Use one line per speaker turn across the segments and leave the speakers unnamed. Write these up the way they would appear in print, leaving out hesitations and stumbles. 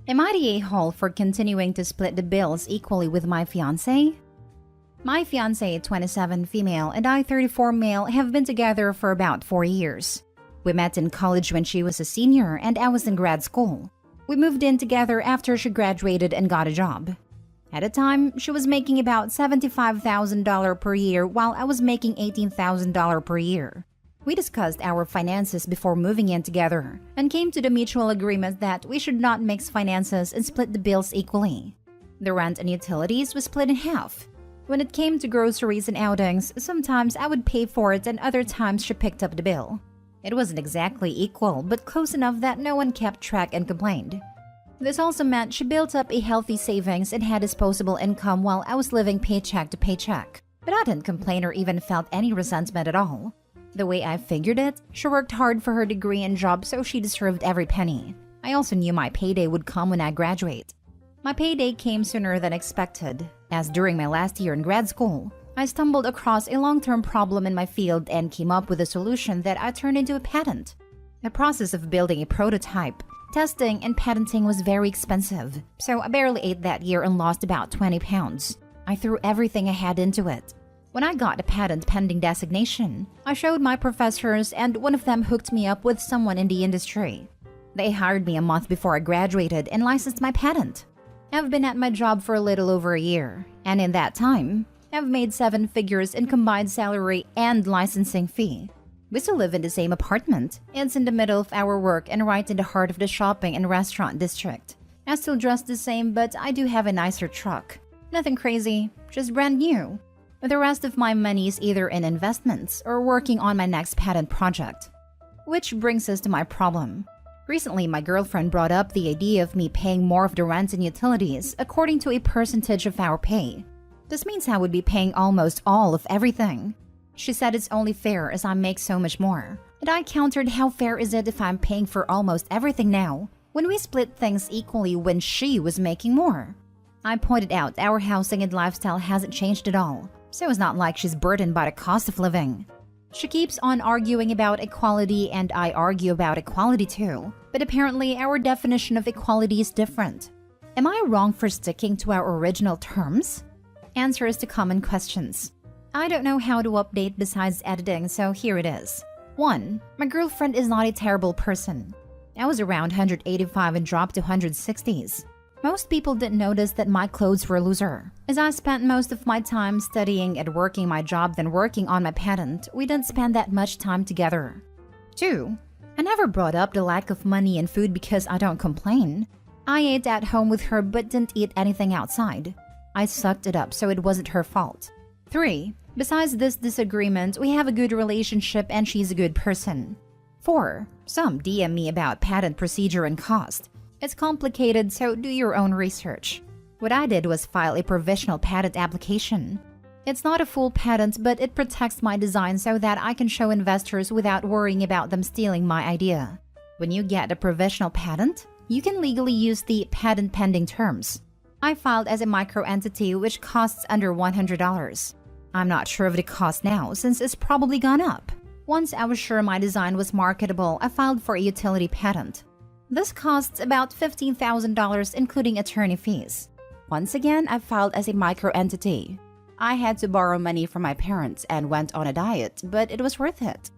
Am I the a-hole for continuing to split the bills equally with my fiancé? My fiancé, 27 female, and I, 34 male, have been together for about 4 years. We met in college when she was a senior and I was in grad school. We moved in together after she graduated and got a job. At the time, she was making about $75,000 per year while I was making $18,000 per year. We discussed our finances before moving in together and came to the mutual agreement that we should not mix finances and split the bills equally. The rent and utilities was split in half. When it came to groceries and outings, sometimes I would pay for it and other times she picked up the bill. It wasn't exactly equal, but close enough that no one kept track and complained. This also meant she built up a healthy savings and had disposable income while I was living paycheck to paycheck. But I didn't complain or even felt any resentment at all. The way I figured it, she worked hard for her degree and job, so she deserved every penny. I also knew my payday would come when I graduate. My payday came sooner than expected, as during my last year in grad school, I stumbled across a long-term problem in my field and came up with a solution that I turned into a patent. The process of building a prototype, testing, and patenting was very expensive, so I barely ate that year and lost about 20 pounds. I threw everything I had into it. When I got a patent pending designation, I showed my professors and one of them hooked me up with someone in the industry. They hired me a month before I graduated and licensed my patent. I've been at my job for a little over a year, and in that time, I've made 7 figures in combined salary and licensing fee. We still live in the same apartment. It's in the middle of our work and right in the heart of the shopping and restaurant district. I still dress the same, but I do have a nicer truck. Nothing crazy, just brand new. The rest of my money is either in investments or working on my next patent project. Which brings us to my problem. Recently, my girlfriend brought up the idea of me paying more of the rent and utilities according to a percentage of our pay. This means I would be paying almost all of everything. She said it's only fair as I make so much more. And I countered, how fair is it if I'm paying for almost everything now, when we split things equally when she was making more? I pointed out our housing and lifestyle hasn't changed at all. So it's not like she's burdened by the cost of living. She keeps on arguing about equality and I argue about equality too. But apparently our definition of equality is different. Am I wrong for sticking to our original terms? Answers to common questions. I don't know how to update besides editing, so here it is. 1. My girlfriend is not a terrible person. I was around 185 and dropped to 160s. Most people didn't notice that my clothes were looser. As I spent most of my time studying and working my job than working on my patent, we didn't spend that much time together. 2. I never brought up the lack of money and food because I don't complain. I ate at home with her but didn't eat anything outside. I sucked it up, so it wasn't her fault. 3. Besides this disagreement, we have a good relationship and she's a good person. 4. Some DM me about patent procedure and cost. It's complicated, so do your own research. What I did was file a provisional patent application. It's not a full patent, but it protects my design so that I can show investors without worrying about them stealing my idea. When you get a provisional patent, you can legally use the patent pending terms. I filed as a micro-entity, which costs under $100. I'm not sure of the cost now since it's probably gone up. Once I was sure my design was marketable, I filed for a utility patent. This costs about $15,000 including attorney fees. Once again, I filed as a micro-entity. I had to borrow money from my parents and went on a diet, but it was worth it.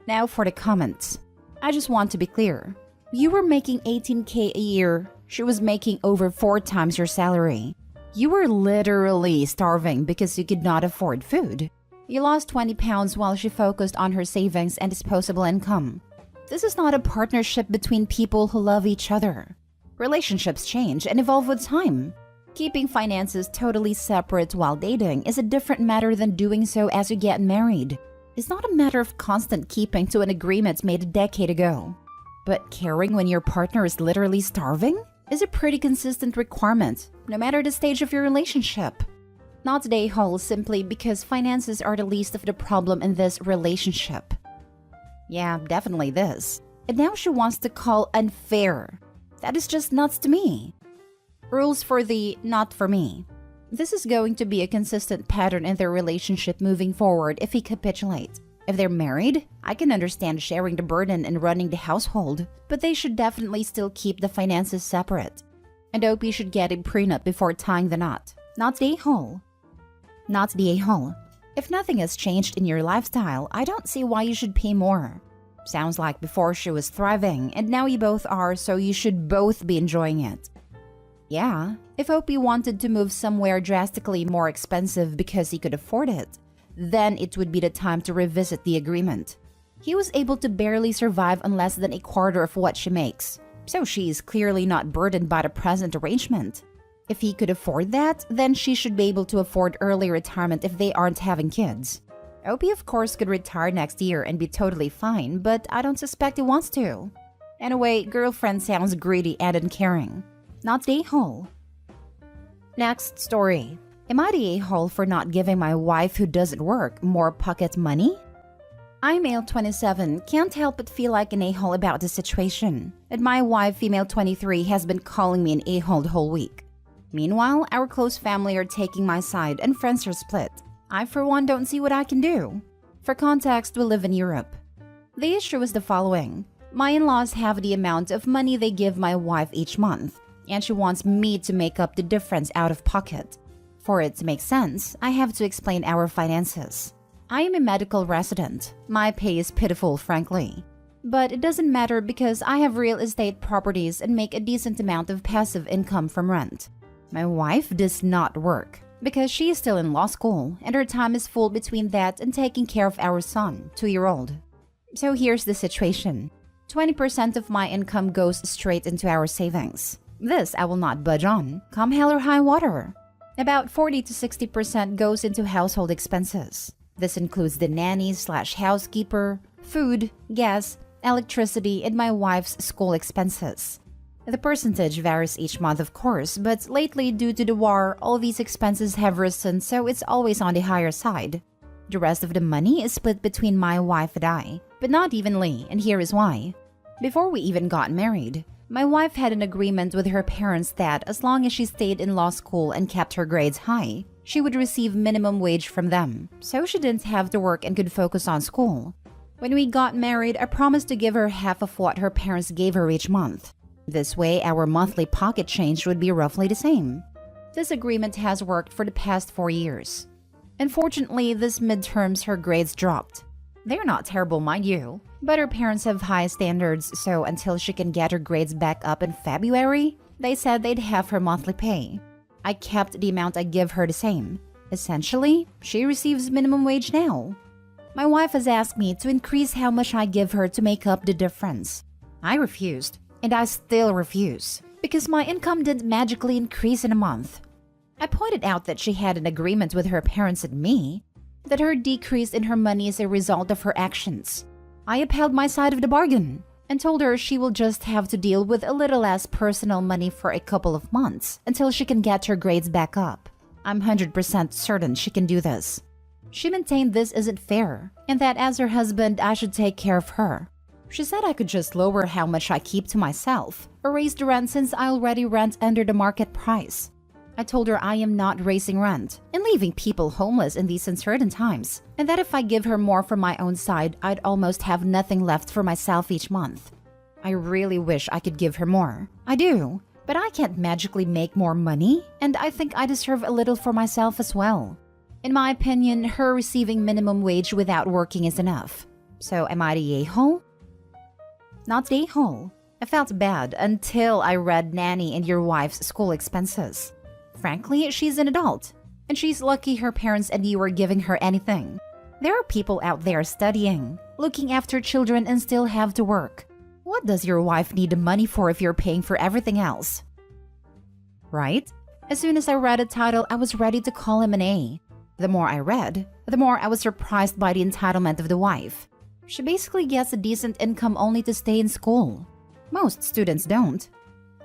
Now for the comments. I just want to be clear. You were making $18K a year. She was making over 4 times your salary. You were literally starving because you could not afford food. You lost 20 pounds while she focused on her savings and disposable income. This is not a partnership between people who love each other. Relationships change and evolve with time. Keeping finances totally separate while dating is a different matter than doing so as you get married. It's not a matter of constant keeping to an agreement made a decade ago. But caring when your partner is literally starving is a pretty consistent requirement, no matter the stage of your relationship. Not today, Hall, simply because finances are the least of the problem in this relationship. Yeah, definitely this. And now she wants to call unfair. That is just nuts to me. Rules for the not for me. This is going to be a consistent pattern in their relationship moving forward if he capitulates. If they're married, I can understand sharing the burden and running the household, but they should definitely still keep the finances separate. And OP should get a prenup before tying the knot, not the a-hole. Not the a-hole. If nothing has changed in your lifestyle, I don't see why you should pay more. Sounds like before she was thriving, and now you both are, so you should both be enjoying it. Yeah, if OP wanted to move somewhere drastically more expensive because he could afford it, then it would be the time to revisit the agreement. He was able to barely survive on less than a quarter of what she makes, so she is clearly not burdened by the present arrangement. If he could afford that, then she should be able to afford early retirement if they aren't having kids. OP of course could retire next year and be totally fine, but I don't suspect he wants to. Anyway, girlfriend sounds greedy and uncaring. Not the a-hole. Next story. Am I the a-hole for not giving my wife who doesn't work more pocket money? I, male 27, can't help but feel like an a-hole about the situation, and my wife, female 23, has been calling me an a-hole the whole week. Meanwhile, our close family are taking my side and friends are split. I, for one, don't see what I can do. For context, we live in Europe. The issue is the following. My in-laws have the amount of money they give my wife each month, and she wants me to make up the difference out of pocket. For it to make sense, I have to explain our finances. I am a medical resident. My pay is pitiful, frankly. But it doesn't matter because I have real estate properties and make a decent amount of passive income from rent. My wife does not work because she is still in law school and her time is full between that and taking care of our son, 2-year-old. So here's the situation. 20% of my income goes straight into our savings. This I will not budge on, come hell or high water. About 40 to 60% goes into household expenses. This includes the nanny/housekeeper, food, gas, electricity, and my wife's school expenses. The percentage varies each month, of course, but lately, due to the war, all these expenses have risen, so it's always on the higher side. The rest of the money is split between my wife and I, but not evenly, and here is why. Before we even got married, my wife had an agreement with her parents that as long as she stayed in law school and kept her grades high, she would receive minimum wage from them, so she didn't have to work and could focus on school. When we got married, I promised to give her half of what her parents gave her each month. This way, our monthly pocket change would be roughly the same. This agreement has worked for the past 4 years. Unfortunately, this midterms her grades dropped. They're not terrible, mind you, but her parents have high standards, so until she can get her grades back up in February, they said they'd have her monthly pay. I kept the amount I give her the same. Essentially, she receives minimum wage now. My wife has asked me to increase how much I give her to make up the difference. I refused, and I still refuse, because my income didn't magically increase in a month. I pointed out that she had an agreement with her parents and me, that her decrease in her money is a result of her actions. I upheld my side of the bargain and told her she will just have to deal with a little less personal money for a couple of months until she can get her grades back up. I'm 100% certain she can do this. She maintained this isn't fair and that as her husband, I should take care of her. She said I could just lower how much I keep to myself or raise the rent since I already rent under the market price. I told her I am not raising rent and leaving people homeless in these uncertain times, and that if I give her more from my own side, I'd almost have nothing left for myself each month. I really wish I could give her more. I do, but I can't magically make more money, and I think I deserve a little for myself as well. In my opinion, her receiving minimum wage without working is enough. So am I the a-hole? Not the a-hole. I felt bad until I read nanny and your wife's school expenses. Frankly, she's an adult, and she's lucky her parents and you are giving her anything. There are people out there studying, looking after children and still have to work. What does your wife need the money for if you're paying for everything else? Right? As soon as I read the title, I was ready to call him an A. The more I read, the more I was surprised by the entitlement of the wife. She basically gets a decent income only to stay in school. Most students don't.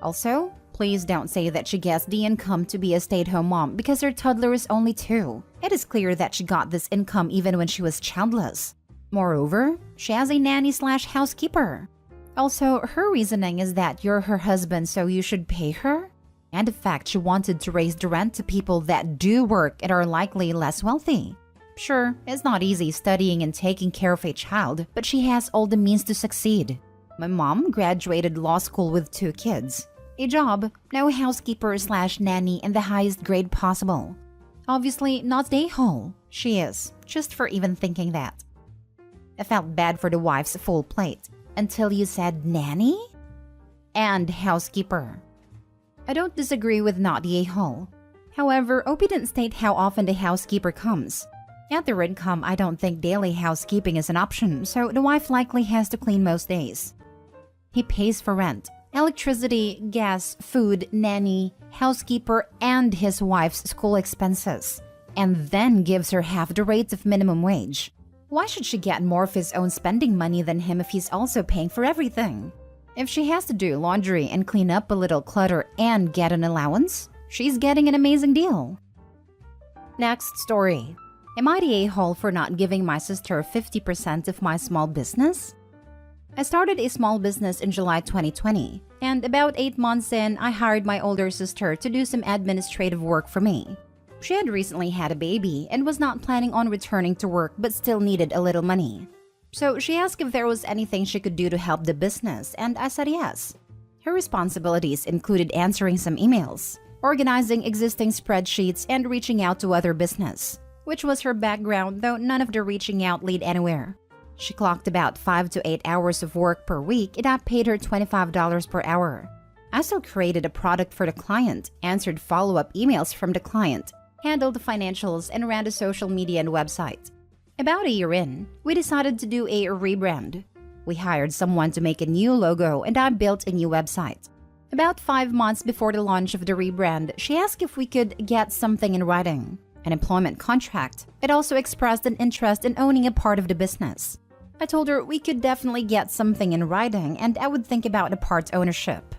Also, please don't say that she gets the income to be a stay-at-home mom because her toddler is only 2. It is clear that she got this income even when she was childless. Moreover, she has a nanny/housekeeper. Also, her reasoning is that you're her husband so you should pay her? And the fact she wanted to raise the rent to people that do work and are likely less wealthy. Sure, it's not easy studying and taking care of a child, but she has all the means to succeed. My mom graduated law school with 2 kids. A job, no housekeeper/nanny, and the highest grade possible. Obviously, not a hole. She is, just for even thinking that. I felt bad for the wife's full plate, until you said nanny? And housekeeper. I don't disagree with not a hole. However, Opie didn't state how often the housekeeper comes. At their income, I don't think daily housekeeping is an option, so the wife likely has to clean most days. He pays for rent, electricity, gas, food, nanny, housekeeper, and his wife's school expenses, and then gives her half the rate of minimum wage. Why should she get more of his own spending money than him if he's also paying for everything? If she has to do laundry and clean up a little clutter and get an allowance, she's getting an amazing deal. Next story. Am I the a-hole for not giving my sister 50% of my small business? I started a small business in July 2020, and about 8 months in, I hired my older sister to do some administrative work for me. She had recently had a baby and was not planning on returning to work but still needed a little money. So she asked if there was anything she could do to help the business, and I said yes. Her responsibilities included answering some emails, organizing existing spreadsheets, and reaching out to other business, which was her background, though none of the reaching out led anywhere. She clocked about 5 to 8 hours of work per week, and I paid her $25 per hour. I still created a product for the client, answered follow-up emails from the client, handled the financials, and ran the social media and website. About a year in, we decided to do a rebrand. We hired someone to make a new logo, and I built a new website. About 5 months before the launch of the rebrand, she asked if we could get something in writing, an employment contract. It also expressed an interest in owning a part of the business. I told her we could definitely get something in writing, and I would think about a part ownership.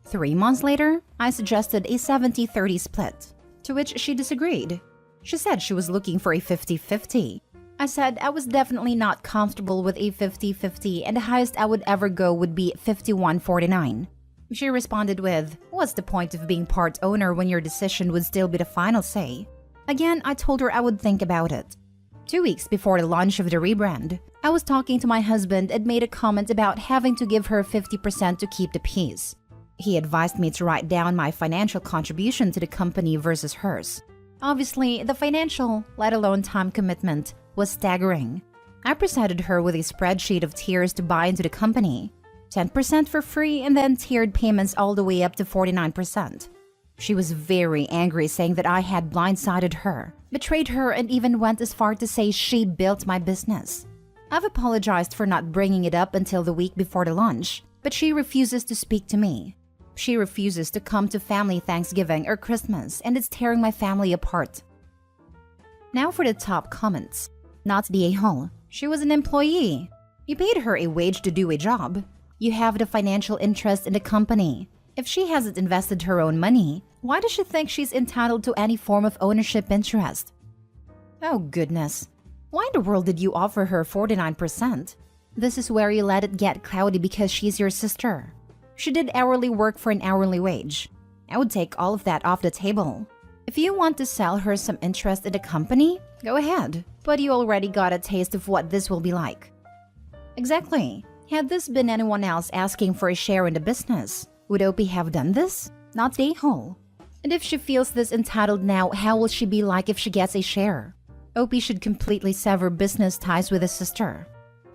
3 months later, I suggested a 70-30 split, to which she disagreed. She said she was looking for a 50-50. I said I was definitely not comfortable with a 50-50, and the highest I would ever go would be 51-49. She responded with, "What's the point of being part owner when your decision would still be the final say?" Again, I told her I would think about it. 2 weeks before the launch of the rebrand, I was talking to my husband and made a comment about having to give her 50% to keep the peace. He advised me to write down my financial contribution to the company versus hers. Obviously, the financial, let alone time commitment, was staggering. I presented her with a spreadsheet of tiers to buy into the company, 10% for free, and then tiered payments all the way up to 49%. She was very angry, saying that I had blindsided her, betrayed her, and even went as far to say she built my business. I've apologized for not bringing it up until the week before the launch, but she refuses to speak to me. She refuses to come to family Thanksgiving or Christmas, and it's tearing my family apart. Now for the top comments. Not the a-hole. She was an employee. You paid her a wage to do a job. You have the financial interest in the company. If she hasn't invested her own money, why does she think she's entitled to any form of ownership interest? Oh goodness. Why in the world did you offer her 49%? This is where you let it get cloudy because she's your sister. She did hourly work for an hourly wage. I would take all of that off the table. If you want to sell her some interest in the company, go ahead. But you already got a taste of what this will be like. Exactly. Had this been anyone else asking for a share in the business, would Opie have done this? Not the a-hole. And if she feels this entitled now, how will she be like if she gets a share? Opie should completely sever business ties with his sister.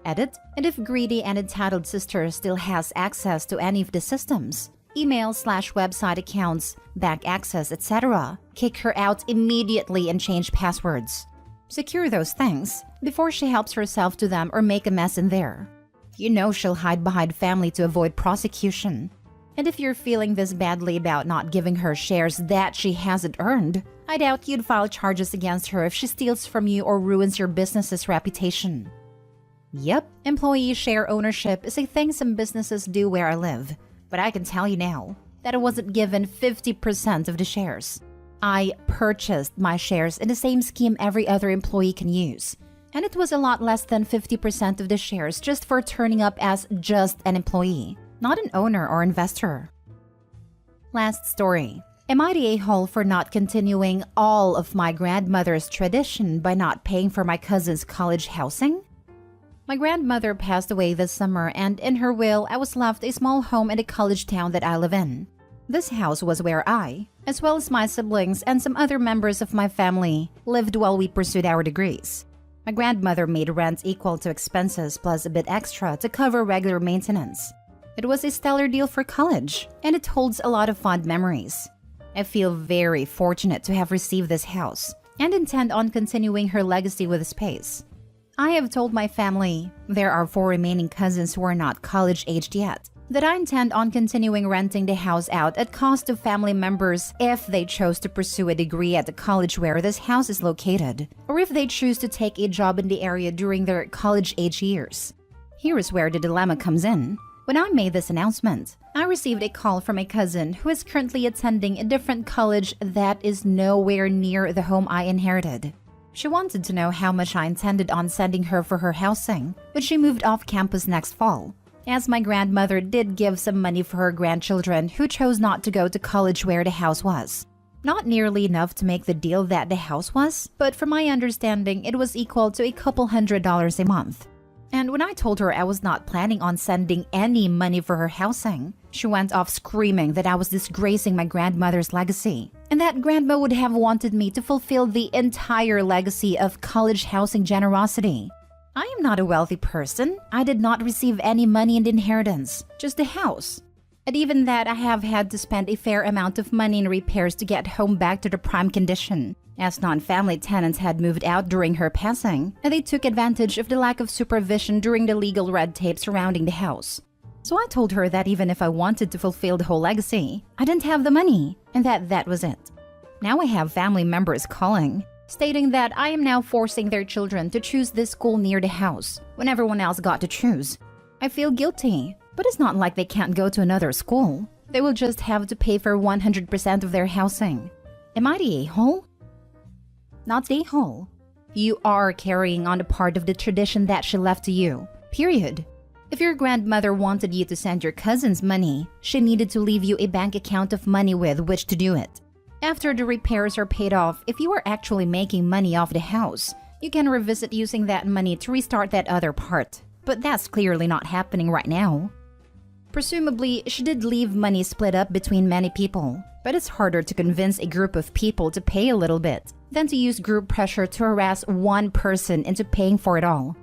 Edit, and if greedy and entitled sister still has access to any of the systems, email/website accounts, bank access, etc., kick her out immediately and change passwords. Secure those things before she helps herself to them or make a mess in there. You know she'll hide behind family to avoid prosecution. And if you're feeling this badly about not giving her shares that she hasn't earned, I doubt you'd file charges against her if she steals from you or ruins your business's reputation. Yep, employee share ownership is a thing some businesses do where I live, but I can tell you now that I wasn't given 50% of the shares. I purchased my shares in the same scheme every other employee can use, and it was a lot less than 50% of the shares just for turning up as just an employee, not an owner or investor. Last story. Am I the a-hole for not continuing all of my grandmother's tradition by not paying for my cousin's college housing? My grandmother passed away this summer, and in her will, I was left a small home in the college town that I live in. This house was where I, as well as my siblings and some other members of my family, lived while we pursued our degrees. My grandmother made rent equal to expenses plus a bit extra to cover regular maintenance. It was a stellar deal for college, and it holds a lot of fond memories. I feel very fortunate to have received this house and intend on continuing her legacy with the space. I have told my family, there are 4 remaining cousins who are not college-aged yet, that I intend on continuing renting the house out at cost to family members if they chose to pursue a degree at the college where this house is located, or if they choose to take a job in the area during their college-age years. Here is where the dilemma comes in. When I made this announcement, I received a call from a cousin who is currently attending a different college that is nowhere near the home I inherited. She wanted to know how much I intended on sending her for her housing when she moved off campus next fall, as my grandmother did give some money for her grandchildren who chose not to go to college where the house was. Not nearly enough to make the deal that the house was, but from my understanding, it was equal to a couple $100s a month. And when I told her I was not planning on sending any money for her housing, she went off screaming that I was disgracing my grandmother's legacy, and that grandma would have wanted me to fulfill the entire legacy of college housing generosity. I am not a wealthy person. I did not receive any money in the inheritance, just a house. And even that, I have had to spend a fair amount of money in repairs to get home back to the prime condition, as non-family tenants had moved out during her passing, and they took advantage of the lack of supervision during the legal red tape surrounding the house. So I told her that even if I wanted to fulfill the whole legacy, I didn't have the money, and that was it. Now I have family members calling, stating that I am now forcing their children to choose this school near the house when everyone else got to choose. I feel guilty, but it's not like they can't go to another school. They will just have to pay for 100% of their housing. Am I the a-hole? Not the a-hole. You are carrying on a part of the tradition that she left to you, period. If your grandmother wanted you to send your cousins money, she needed to leave you a bank account of money with which to do it. After the repairs are paid off, if you are actually making money off the house, you can revisit using that money to restart that other part. But that's clearly not happening right now. Presumably, she did leave money split up between many people, but it's harder to convince a group of people to pay a little bit than to use group pressure to harass one person into paying for it all.